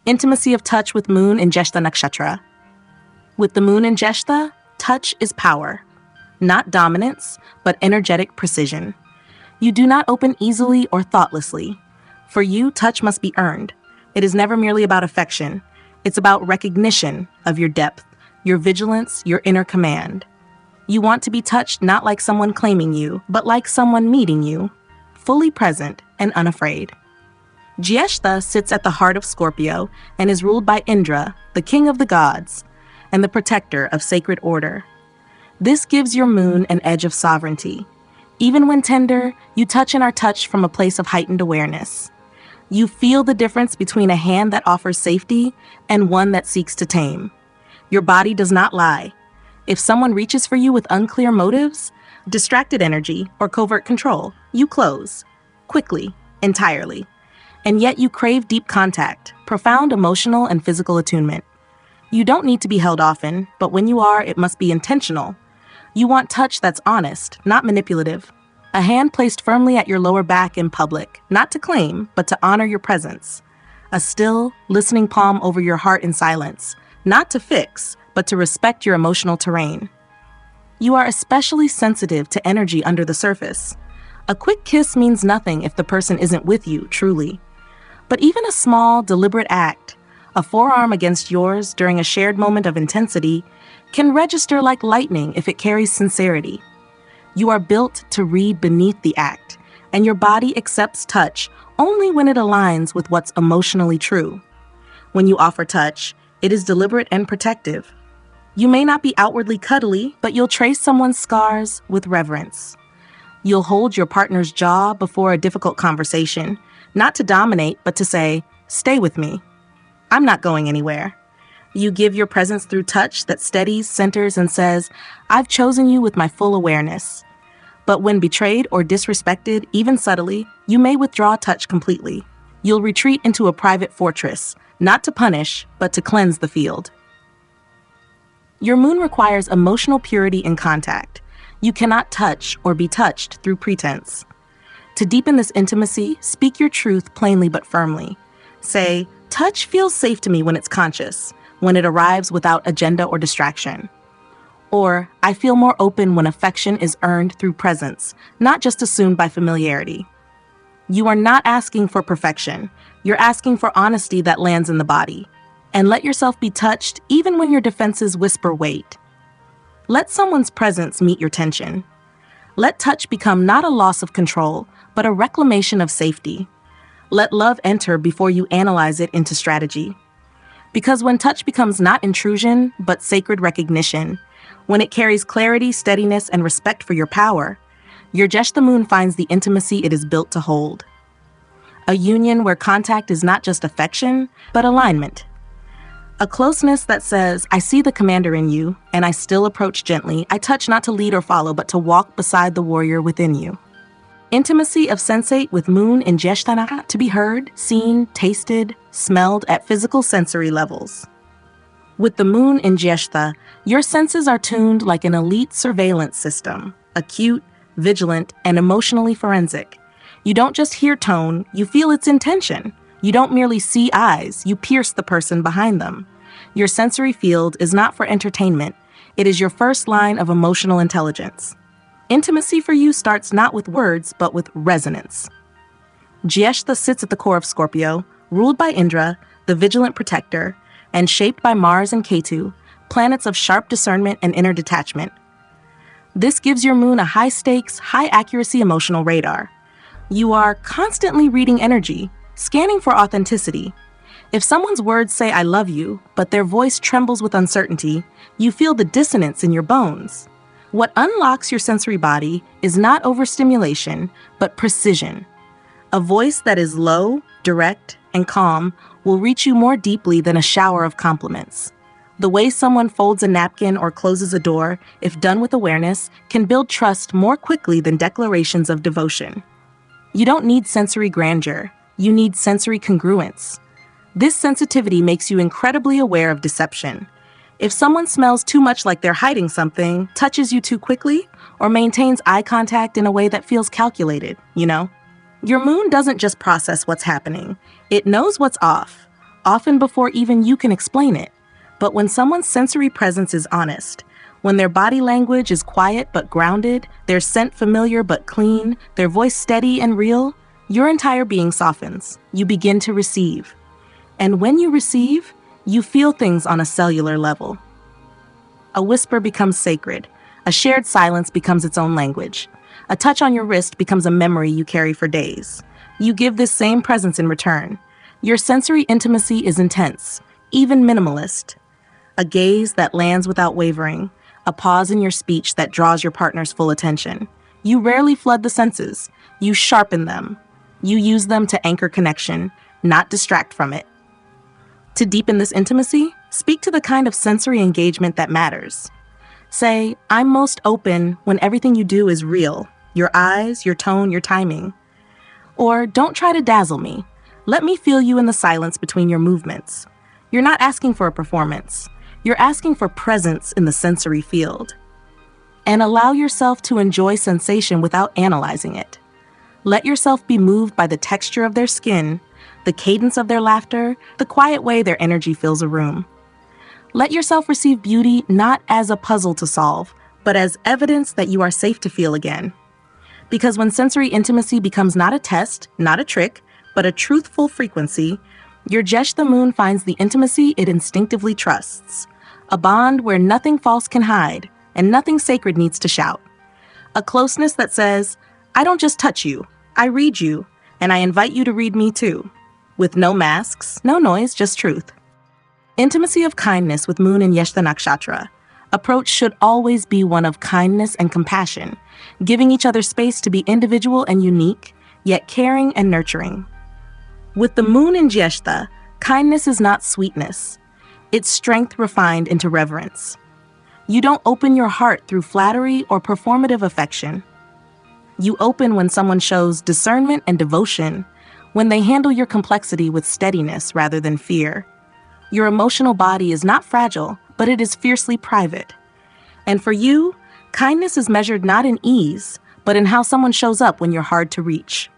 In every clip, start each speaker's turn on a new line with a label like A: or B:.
A: Intimacy of touch with moon in Jyeshtha Nakshatra. With the moon in Jyeshtha, touch is power. Not dominance, but energetic precision. You do not open easily or thoughtlessly. For you, touch must be earned. It is never merely about affection. It's about recognition of your depth, your vigilance, your inner command. You want to be touched not like someone claiming you, but like someone meeting you, fully present and unafraid. Jyeshtha sits at the heart of Scorpio and is ruled by Indra, the king of the gods, and the protector of sacred order. This gives your moon an edge of sovereignty. Even when tender, you touch and are touched from a place of heightened awareness. You feel the difference between a hand that offers safety and one that seeks to tame. Your body does not lie. If someone reaches for you with unclear motives, distracted energy, or covert control, you close, quickly, entirely. And yet you crave deep contact, profound emotional and physical attunement. You don't need to be held often, but when you are, it must be intentional. You want touch that's honest, not manipulative. A hand placed firmly at your lower back in public, not to claim, but to honor your presence. A still, listening palm over your heart in silence, not to fix, but to respect your emotional terrain. You are especially sensitive to energy under the surface. A quick kiss means nothing if the person isn't with you, truly. But even a small, deliberate act, a forearm against yours during a shared moment of intensity, can register like lightning if it carries sincerity. You are built to read beneath the act, and your body accepts touch only when it aligns with what's emotionally true. When you offer touch, it is deliberate and protective. You may not be outwardly cuddly, but you'll trace someone's scars with reverence. You'll hold your partner's jaw before a difficult conversation, not to dominate, but to say, "Stay with me. I'm not going anywhere." You give your presence through touch that steadies, centers, and says, "I've chosen you with my full awareness." But when betrayed or disrespected, even subtly, you may withdraw touch completely. You'll retreat into a private fortress, not to punish, but to cleanse the field. Your moon requires emotional purity in contact. You cannot touch or be touched through pretense. To deepen this intimacy, speak your truth plainly but firmly. Say, "Touch feels safe to me when it's conscious, when it arrives without agenda or distraction." Or, "I feel more open when affection is earned through presence, not just assumed by familiarity." You are not asking for perfection. You're asking for honesty that lands in the body. And let yourself be touched even when your defenses whisper wait. Let someone's presence meet your tension. Let touch become not a loss of control, but a reclamation of safety. Let love enter before you analyze it into strategy. Because when touch becomes not intrusion, but sacred recognition, when it carries clarity, steadiness, and respect for your power, your Jyeshtha moon finds the intimacy it is built to hold. A union where contact is not just affection, but alignment. A closeness that says, "I see the commander in you, and I still approach gently. I touch not to lead or follow, but to walk beside the warrior within you." Intimacy of sensate with moon in Jyeshtha Nakshatra, to be heard, seen, tasted, smelled at physical sensory levels. With the moon in Jyeshtha, your senses are tuned like an elite surveillance system, acute, vigilant, and emotionally forensic. You don't just hear tone, you feel its intention. You don't merely see eyes, you pierce the person behind them. Your sensory field is not for entertainment. It is your first line of emotional intelligence. Intimacy for you starts not with words, but with resonance. Jyeshtha sits at the core of Scorpio, ruled by Indra, the vigilant protector, and shaped by Mars and Ketu, planets of sharp discernment and inner detachment. This gives your moon a high-stakes, high-accuracy emotional radar. You are constantly reading energy, scanning for authenticity. If someone's words say "I love you," but their voice trembles with uncertainty, you feel the dissonance in your bones. What unlocks your sensory body is not overstimulation, but precision. A voice that is low, direct, and calm will reach you more deeply than a shower of compliments. The way someone folds a napkin or closes a door, if done with awareness, can build trust more quickly than declarations of devotion. You don't need sensory grandeur. You need sensory congruence. This sensitivity makes you incredibly aware of deception. If someone smells too much like they're hiding something, touches you too quickly, or maintains eye contact in a way that feels calculated, your moon doesn't just process what's happening. It knows what's off, often before even you can explain it. But when someone's sensory presence is honest, when their body language is quiet but grounded, their scent familiar but clean, their voice steady and real, your entire being softens. You begin to receive. And when you receive, you feel things on a cellular level. A whisper becomes sacred. A shared silence becomes its own language. A touch on your wrist becomes a memory you carry for days. You give this same presence in return. Your sensory intimacy is intense, even minimalist. A gaze that lands without wavering, a pause in your speech that draws your partner's full attention. You rarely flood the senses. You sharpen them. You use them to anchor connection, not distract from it. To deepen this intimacy, speak to the kind of sensory engagement that matters. Say, I'm most open when everything you do is real. Your eyes, your tone, your timing. Or don't try to dazzle me. Let me feel you in the silence between your movements. You're not asking for a performance. You're asking for presence in the sensory field. And allow yourself to enjoy sensation without analyzing it. Let yourself be moved by the texture of their skin, the cadence of their laughter, the quiet way their energy fills a room. Let yourself receive beauty not as a puzzle to solve, but as evidence that you are safe to feel again. Because when sensory intimacy becomes not a test, not a trick, but a truthful frequency, your Jyeshtha moon finds the intimacy it instinctively trusts. A bond where nothing false can hide and nothing sacred needs to shout. A closeness that says, I don't just touch you, I read you, and I invite you to read me too. With no masks, no noise, just truth. Intimacy of kindness with moon in Jyeshtha Nakshatra. Approach should always be one of kindness and compassion, giving each other space to be individual and unique, yet caring and nurturing. With the moon in Jyeshtha, kindness is not sweetness. It's strength refined into reverence. You don't open your heart through flattery or performative affection. You open when someone shows discernment and devotion, when they handle your complexity with steadiness rather than fear. Your emotional body is not fragile, but it is fiercely private. And for you, kindness is measured not in ease, but in how someone shows up when you're hard to reach.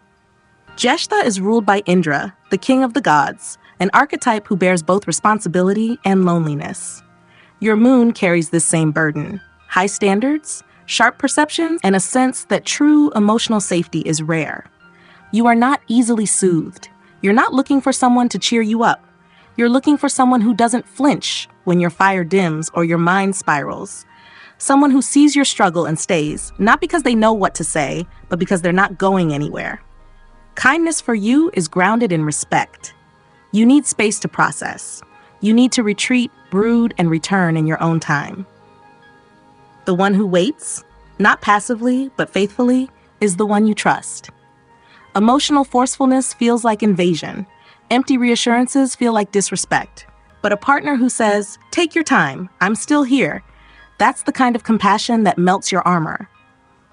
A: Jyeshtha is ruled by Indra, the king of the gods, an archetype who bears both responsibility and loneliness. Your moon carries this same burden: high standards, sharp perceptions, and a sense that true emotional safety is rare. You are not easily soothed. You're not looking for someone to cheer you up. You're looking for someone who doesn't flinch when your fire dims or your mind spirals. Someone who sees your struggle and stays, not because they know what to say, but because they're not going anywhere. Kindness for you is grounded in respect. You need space to process. You need to retreat, brood, and return in your own time. The one who waits, not passively, but faithfully, is the one you trust. Emotional forcefulness feels like invasion. Empty reassurances feel like disrespect. But a partner who says, take your time, I'm still here, that's the kind of compassion that melts your armor.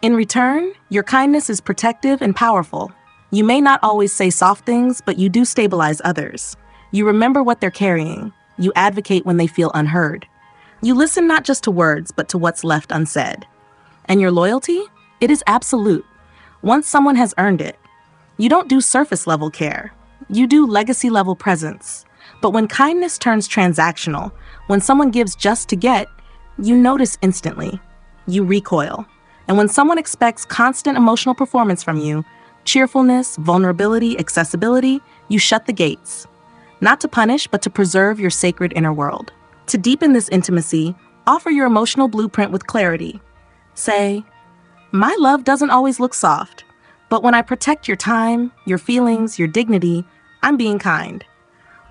A: In return, your kindness is protective and powerful. You may not always say soft things, but you do stabilize others. You remember what they're carrying. You advocate when they feel unheard. You listen not just to words, but to what's left unsaid. And your loyalty? It is absolute. Once someone has earned it, you don't do surface-level care. You do legacy-level presence. But when kindness turns transactional, when someone gives just to get, you notice instantly. You recoil. And when someone expects constant emotional performance from you, cheerfulness, vulnerability, accessibility, you shut the gates. Not to punish, but to preserve your sacred inner world. To deepen this intimacy, offer your emotional blueprint with clarity. Say, my love doesn't always look soft, but when I protect your time, your feelings, your dignity, I'm being kind.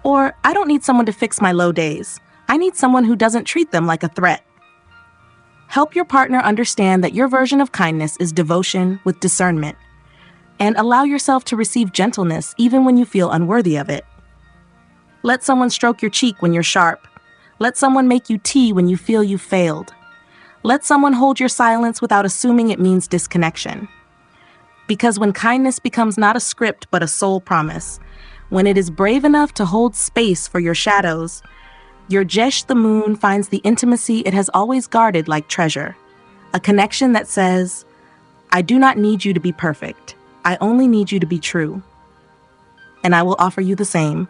A: Or, I don't need someone to fix my low days. I need someone who doesn't treat them like a threat. Help your partner understand that your version of kindness is devotion with discernment. And allow yourself to receive gentleness even when you feel unworthy of it. Let someone stroke your cheek when you're sharp. Let someone make you tea when you feel you've failed. Let someone hold your silence without assuming it means disconnection. Because when kindness becomes not a script but a soul promise, when it is brave enough to hold space for your shadows, your Jyeshtha moon finds the intimacy it has always guarded like treasure. A connection that says, I do not need you to be perfect. I only need you to be true. And I will offer you the same.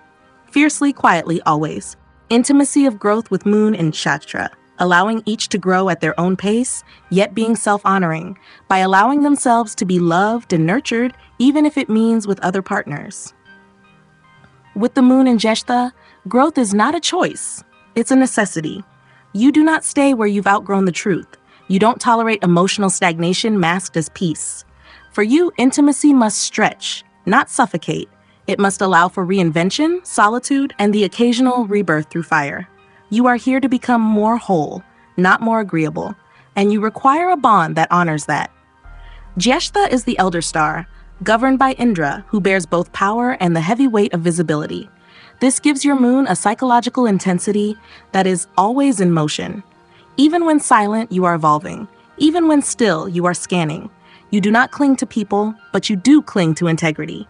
A: fiercely, quietly, always. Intimacy of growth with moon and Nakshatra, allowing each to grow at their own pace, yet being self-honoring, by allowing themselves to be loved and nurtured, even if it means with other partners. With the moon in Jyeshtha, growth is not a choice, it's a necessity. You do not stay where you've outgrown the truth. You don't tolerate emotional stagnation masked as peace. For you, intimacy must stretch, not suffocate. It must allow for reinvention, solitude, and the occasional rebirth through fire. You are here to become more whole, not more agreeable, and you require a bond that honors that. Jyeshtha is the elder star, governed by Indra, who bears both power and the heavy weight of visibility. This gives your moon a psychological intensity that is always in motion. Even when silent, you are evolving. Even when still, you are scanning. You do not cling to people, but you do cling to integrity.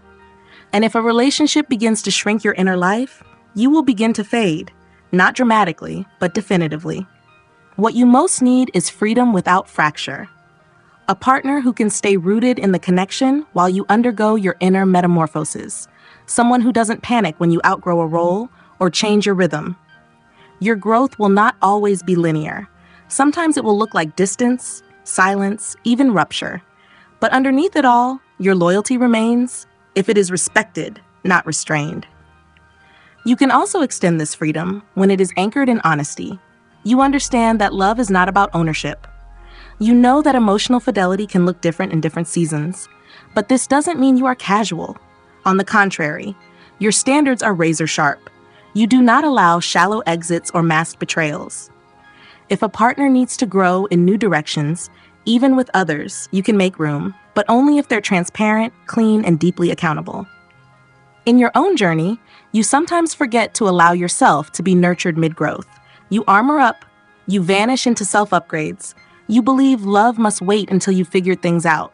A: And if a relationship begins to shrink your inner life, you will begin to fade, not dramatically, but definitively. What you most need is freedom without fracture. A partner who can stay rooted in the connection while you undergo your inner metamorphoses. Someone who doesn't panic when you outgrow a role or change your rhythm. Your growth will not always be linear. Sometimes it will look like distance, silence, even rupture. But underneath it all, your loyalty remains, if it is respected, not restrained. You can also extend this freedom when it is anchored in honesty. You understand that love is not about ownership. You know that emotional fidelity can look different in different seasons, but this doesn't mean you are casual. On the contrary, your standards are razor sharp. You do not allow shallow exits or masked betrayals. If a partner needs to grow in new directions, even with others, you can make room, but only if they're transparent, clean, and deeply accountable. In your own journey, you sometimes forget to allow yourself to be nurtured mid-growth. You armor up, you vanish into self-upgrades. You believe love must wait until you've figured things out.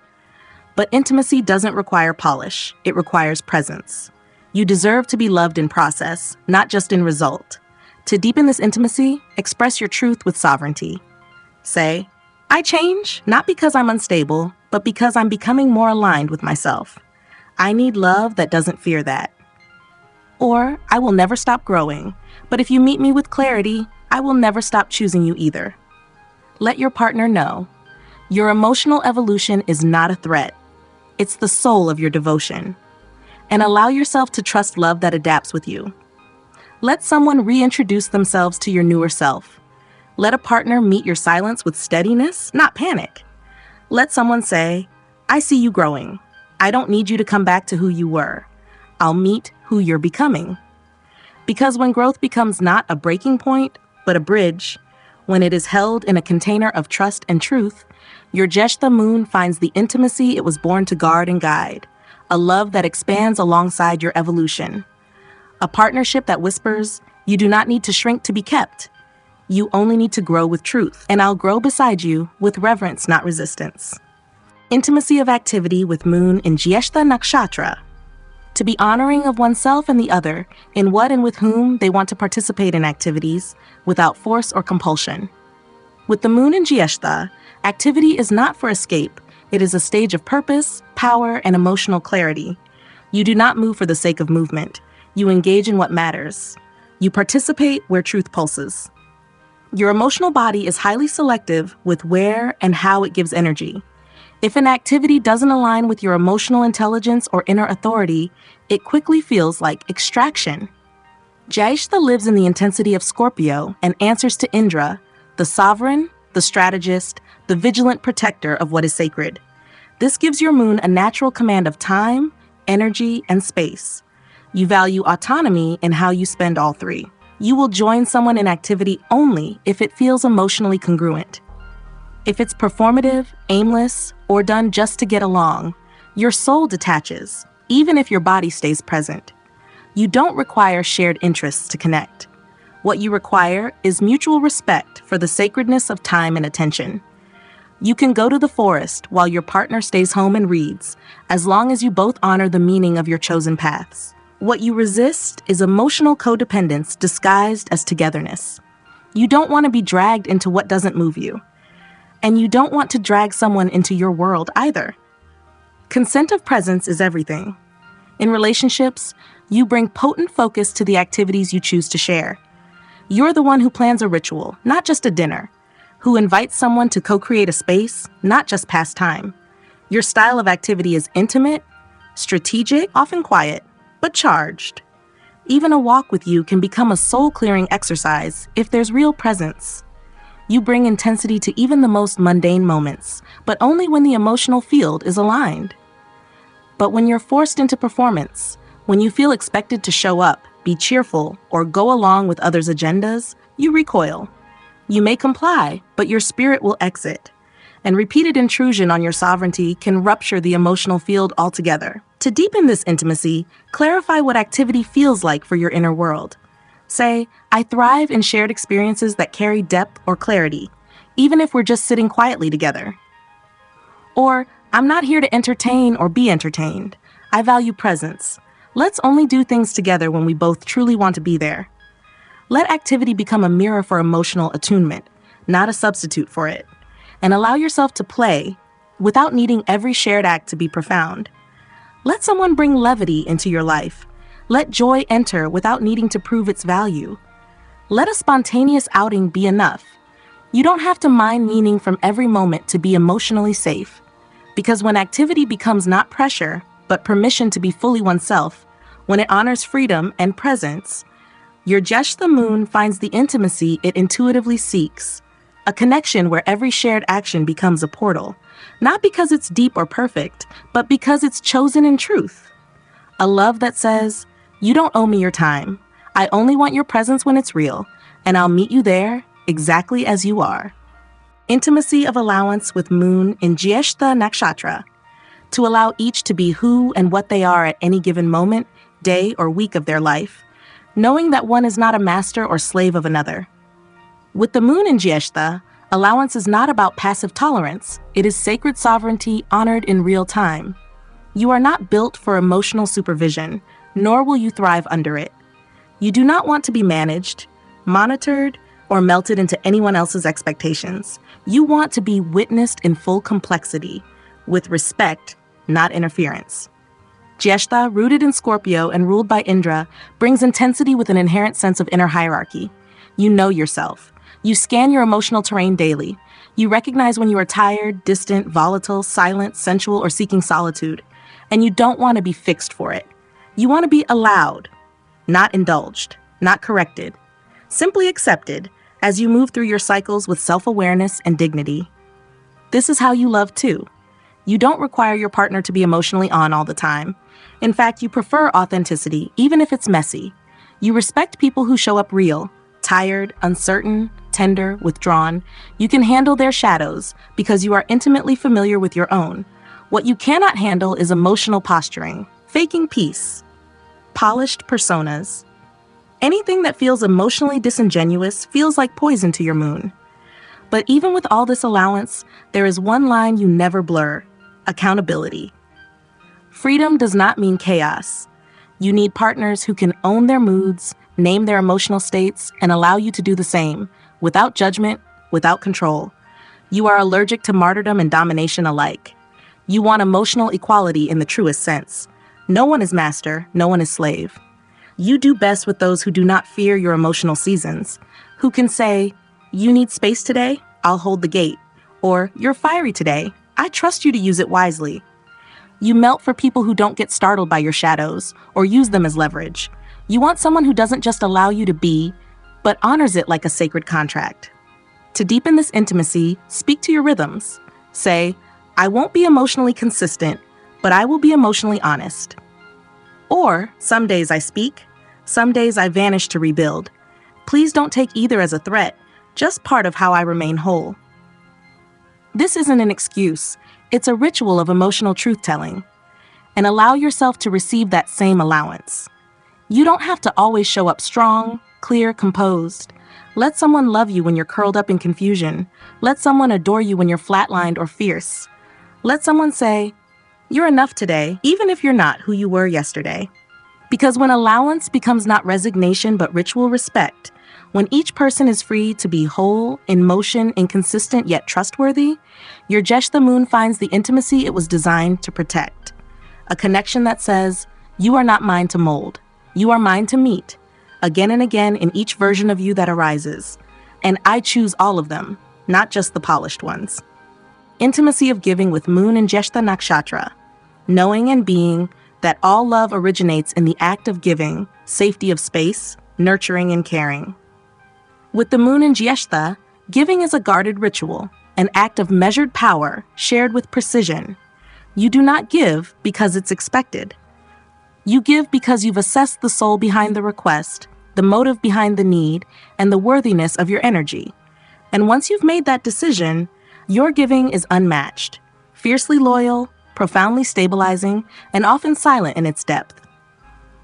A: But intimacy doesn't require polish, it requires presence. You deserve to be loved in process, not just in result. To deepen this intimacy, express your truth with sovereignty. Say, I change, not because I'm unstable, but because I'm becoming more aligned with myself. I need love that doesn't fear that. Or, I will never stop growing, but if you meet me with clarity, I will never stop choosing you either. Let your partner know. Your emotional evolution is not a threat. It's the soul of your devotion. And allow yourself to trust love that adapts with you. Let someone reintroduce themselves to your newer self. Let a partner meet your silence with steadiness, not panic. Let someone say, I see you growing. I don't need you to come back to who you were. I'll meet who you're becoming. Because when growth becomes not a breaking point, but a bridge, when it is held in a container of trust and truth, your Jyeshtha moon finds the intimacy it was born to guard and guide, a love that expands alongside your evolution. A partnership that whispers, you do not need to shrink to be kept. You only need to grow with truth, and I'll grow beside you with reverence, not resistance. Intimacy of activity with moon in Jyeshtha Nakshatra. To be honoring of oneself and the other in what and with whom they want to participate in activities without force or compulsion. With the moon in Jyeshtha, activity is not for escape. It is a stage of purpose, power, and emotional clarity. You do not move for the sake of movement. You engage in what matters. You participate where truth pulses. Your emotional body is highly selective with where and how it gives energy. If an activity doesn't align with your emotional intelligence or inner authority, it quickly feels like extraction. Jyeshtha lives in the intensity of Scorpio and answers to Indra, the sovereign, the strategist, the vigilant protector of what is sacred. This gives your moon a natural command of time, energy, and space. You value autonomy in how you spend all three. You will join someone in activity only if it feels emotionally congruent. If it's performative, aimless, or done just to get along, your soul detaches, even if your body stays present. You don't require shared interests to connect. What you require is mutual respect for the sacredness of time and attention. You can go to the forest while your partner stays home and reads, as long as you both honor the meaning of your chosen paths. What you resist is emotional codependence disguised as togetherness. You don't want to be dragged into what doesn't move you. And you don't want to drag someone into your world either. Consent of presence is everything. In relationships, You bring potent focus to the activities you choose to share. You're the one who plans a ritual, not just a dinner, who invites someone to co-create a space, not just pass time. Your style of activity is intimate, strategic, often quiet, but charged. Even a walk with you can become a soul-clearing exercise if there's real presence. You bring intensity to even the most mundane moments, but only when the emotional field is aligned. But when you're forced into performance, when you feel expected to show up, be cheerful, or go along with others' agendas, you recoil. You may comply, but your spirit will exit. And repeated intrusion on your sovereignty can rupture the emotional field altogether. To deepen this intimacy, clarify what activity feels like for your inner world. Say, I thrive in shared experiences that carry depth or clarity, even if we're just sitting quietly together. Or, I'm not here to entertain or be entertained. I value presence. Let's only do things together when we both truly want to be there. Let activity become a mirror for emotional attunement, not a substitute for it. And allow yourself to play without needing every shared act to be profound. Let someone bring levity into your life. Let joy enter without needing to prove its value. Let a spontaneous outing be enough. You don't have to mine meaning from every moment to be emotionally safe. Because when activity becomes not pressure, but permission to be fully oneself, when it honors freedom and presence, your Jyeshtha moon finds the intimacy it intuitively seeks. A connection where every shared action becomes a portal, not because it's deep or perfect, but because it's chosen in truth. A love that says, you don't owe me your time. I only want your presence when it's real, and I'll meet you there exactly as you are. Intimacy of allowance with moon in Jyeshtha Nakshatra. To allow each to be who and what they are at any given moment, day, or week of their life, knowing that one is not a master or slave of another. With the moon in Jyeshtha, allowance is not about passive tolerance. It is sacred sovereignty honored in real time. You are not built for emotional supervision, nor will you thrive under it. You do not want to be managed, monitored, or melted into anyone else's expectations. You want to be witnessed in full complexity, with respect, not interference. Jyeshtha, rooted in Scorpio and ruled by Indra, brings intensity with an inherent sense of inner hierarchy. You know yourself. You scan your emotional terrain daily. You recognize when you are tired, distant, volatile, silent, sensual, or seeking solitude. And you don't want to be fixed for it. You want to be allowed, not indulged, not corrected, simply accepted as you move through your cycles with self-awareness and dignity. This is how you love too. You don't require your partner to be emotionally on all the time. In fact, you prefer authenticity, even if it's messy. You respect people who show up real, tired, uncertain, tender, withdrawn. You can handle their shadows because you are intimately familiar with your own. What you cannot handle is emotional posturing, faking peace, polished personas. Anything that feels emotionally disingenuous feels like poison to your moon. But even with all this allowance, there is one line you never blur: accountability. Freedom does not mean chaos. You need partners who can own their moods, name their emotional states, and allow you to do the same, without judgment, without control. You are allergic to martyrdom and domination alike. You want emotional equality in the truest sense. No one is master, no one is slave. You do best with those who do not fear your emotional seasons, who can say, you need space today? I'll hold the gate. Or, you're fiery today. I trust you to use it wisely. You melt for people who don't get startled by your shadows or use them as leverage. You want someone who doesn't just allow you to be, but honors it like a sacred contract. To deepen this intimacy, speak to your rhythms. Say, I won't be emotionally consistent, but I will be emotionally honest. Or, some days I speak, some days I vanish to rebuild. Please don't take either as a threat, just part of how I remain whole. This isn't an excuse, it's a ritual of emotional truth-telling. And allow yourself to receive that same allowance. You don't have to always show up strong, clear, composed. Let someone love you when you're curled up in confusion. Let someone adore you when you're flatlined or fierce. Let someone say, you're enough today, even if you're not who you were yesterday. Because when allowance becomes not resignation but ritual respect, when each person is free to be whole, in motion, inconsistent yet trustworthy, your Jyeshtha moon finds the intimacy it was designed to protect. A connection that says, you are not mine to mold. You are mine to meet, again and again in each version of you that arises. And I choose all of them, not just the polished ones. Intimacy of giving with Moon in Jyeshtha Nakshatra. Knowing and being that all love originates in the act of giving, safety of space, nurturing and caring. With the Moon in Jyeshtha, giving is a guarded ritual, an act of measured power shared with precision. You do not give because it's expected. You give because you've assessed the soul behind the request, the motive behind the need, and the worthiness of your energy. And once you've made that decision, your giving is unmatched, fiercely loyal, profoundly stabilizing, and often silent in its depth.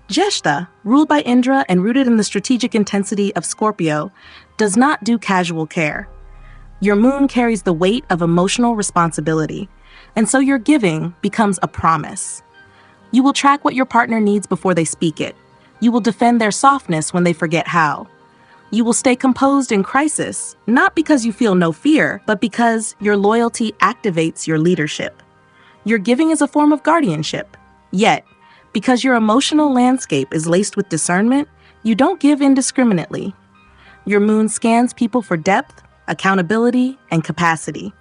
A: Jyeshtha, ruled by Indra and rooted in the strategic intensity of Scorpio, does not do casual care. Your moon carries the weight of emotional responsibility, and so your giving becomes a promise. You will track what your partner needs before they speak it. You will defend their softness when they forget how. You will stay composed in crisis, not because you feel no fear, but because your loyalty activates your leadership. Your giving is a form of guardianship. Yet, because your emotional landscape is laced with discernment, you don't give indiscriminately. Your moon scans people for depth, accountability, and capacity.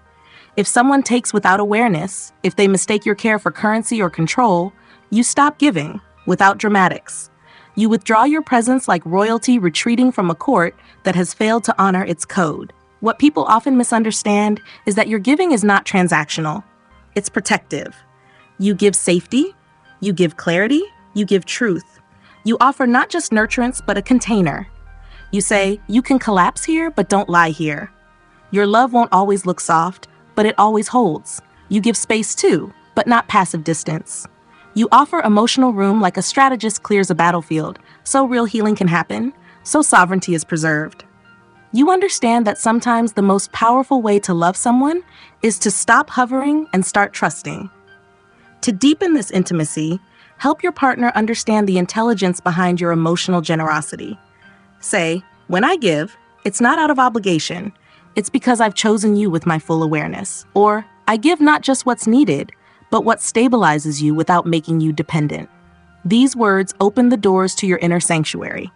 A: If someone takes without awareness, if they mistake your care for currency or control, you stop giving without dramatics. You withdraw your presence like royalty retreating from a court that has failed to honor its code. What people often misunderstand is that your giving is not transactional. It's protective. You give safety, you give clarity, you give truth. You offer not just nurturance, but a container. You say, you can collapse here, but don't lie here. Your love won't always look soft, but it always holds. You give space too, but not passive distance. You offer emotional room like a strategist clears a battlefield, so real healing can happen, so sovereignty is preserved. You understand that sometimes the most powerful way to love someone is to stop hovering and start trusting. To deepen this intimacy, help your partner understand the intelligence behind your emotional generosity. Say, when I give, it's not out of obligation. It's because I've chosen you with my full awareness. Or, I give not just what's needed, but what stabilizes you without making you dependent. These words open the doors to your inner sanctuary.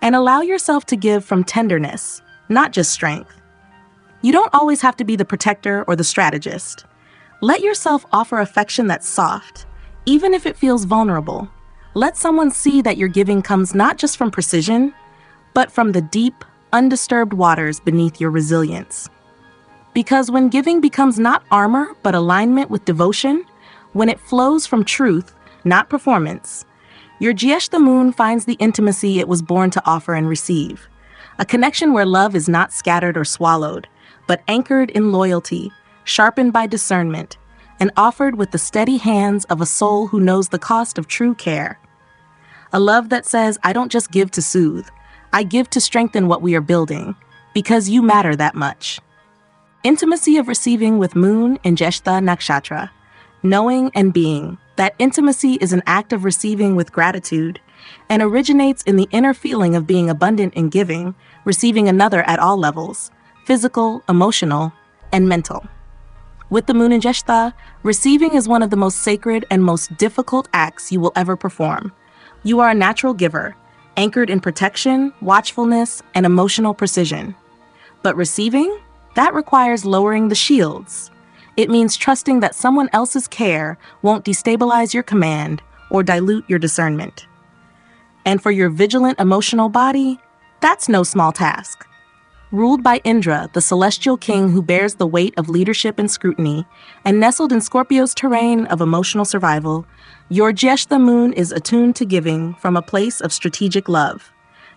A: And allow yourself to give from tenderness, not just strength. You don't always have to be the protector or the strategist. Let yourself offer affection that's soft, even if it feels vulnerable. Let someone see that your giving comes not just from precision, but from the deep, undisturbed waters beneath your resilience. Because when giving becomes not armor, but alignment with devotion, when it flows from truth, not performance, your Jyeshtha moon finds the intimacy it was born to offer and receive. A connection where love is not scattered or swallowed, but anchored in loyalty, sharpened by discernment, and offered with the steady hands of a soul who knows the cost of true care. A love that says, I don't just give to soothe, I give to strengthen what we are building, because you matter that much. Intimacy of receiving with Moon in Jyeshtha Nakshatra. Knowing and being that intimacy is an act of receiving with gratitude and originates in the inner feeling of being abundant in giving, receiving another at all levels, physical, emotional, and mental. With the Moon in Jyeshtha, receiving is one of the most sacred and most difficult acts you will ever perform. You are a natural giver, anchored in protection, watchfulness, and emotional precision. But receiving? That requires lowering the shields. It means trusting that someone else's care won't destabilize your command or dilute your discernment. And for your vigilant emotional body, that's no small task. Ruled by Indra, the celestial king who bears the weight of leadership and scrutiny, and nestled in Scorpio's terrain of emotional survival, your Jyeshtha moon is attuned to giving from a place of strategic love.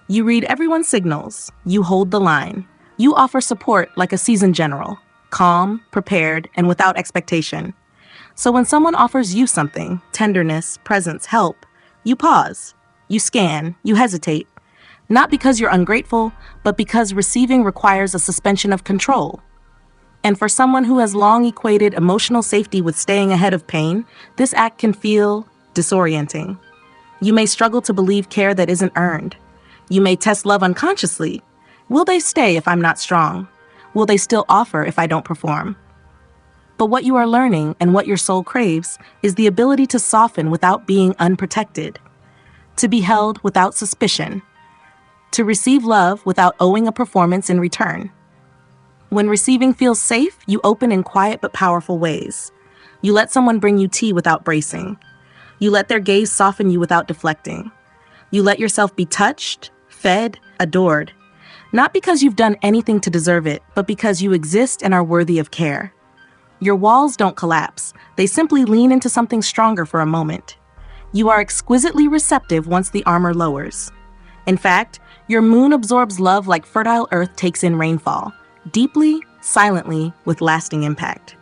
A: You read everyone's signals. You hold the line. You offer support like a seasoned general, calm, prepared, and without expectation. So when someone offers you something, tenderness, presence, help, you pause, you scan, you hesitate. Not because you're ungrateful, but because receiving requires a suspension of control. And for someone who has long equated emotional safety with staying ahead of pain, this act can feel disorienting. You may struggle to believe care that isn't earned. You may test love unconsciously. Will they stay if I'm not strong? Will they still offer if I don't perform? But what you are learning and what your soul craves is the ability to soften without being unprotected. to be held without suspicion, to receive love without owing a performance in return. When receiving feels safe, you open in quiet but powerful ways. You let someone bring you tea without bracing. You let their gaze soften you without deflecting. You let yourself be touched, fed, adored. Not because you've done anything to deserve it, but because you exist and are worthy of care. Your walls don't collapse. They simply lean into something stronger for a moment. You are exquisitely receptive once the armor lowers. In fact, your moon absorbs love like fertile earth takes in rainfall, deeply, silently, with lasting impact.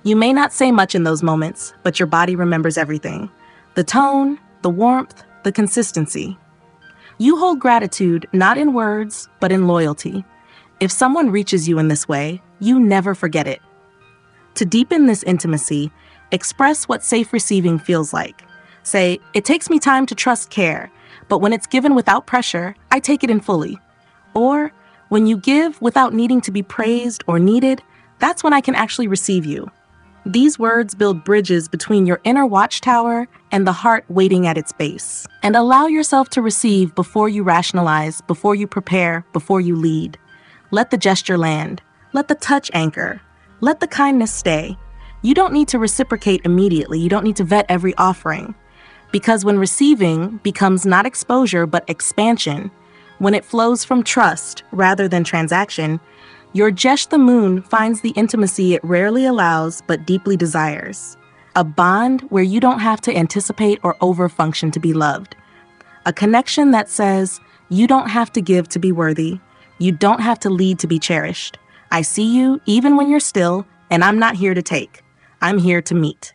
A: You may not say much in those moments, but your body remembers everything. The tone, the warmth, the consistency. You hold gratitude not in words, but in loyalty. If someone reaches you in this way, you never forget it. To deepen this intimacy, express what safe receiving feels like. Say, "It takes me time to trust care, but when it's given without pressure, I take it in fully." Or, "When you give without needing to be praised or needed, that's when I can actually receive you." These words build bridges between your inner watchtower and the heart waiting at its base. And allow yourself to receive before you rationalize, before you prepare, before you lead. Let the gesture land. Let the touch anchor. Let the kindness stay. You don't need to reciprocate immediately. You don't need to vet every offering. Because when receiving becomes not exposure but expansion, when it flows from trust rather than transaction, your Jyeshtha moon finds the intimacy it rarely allows but deeply desires. A bond where you don't have to anticipate or overfunction to be loved. A connection that says, you don't have to give to be worthy. You don't have to lead to be cherished. I see you even when you're still, and I'm not here to take. I'm here to meet.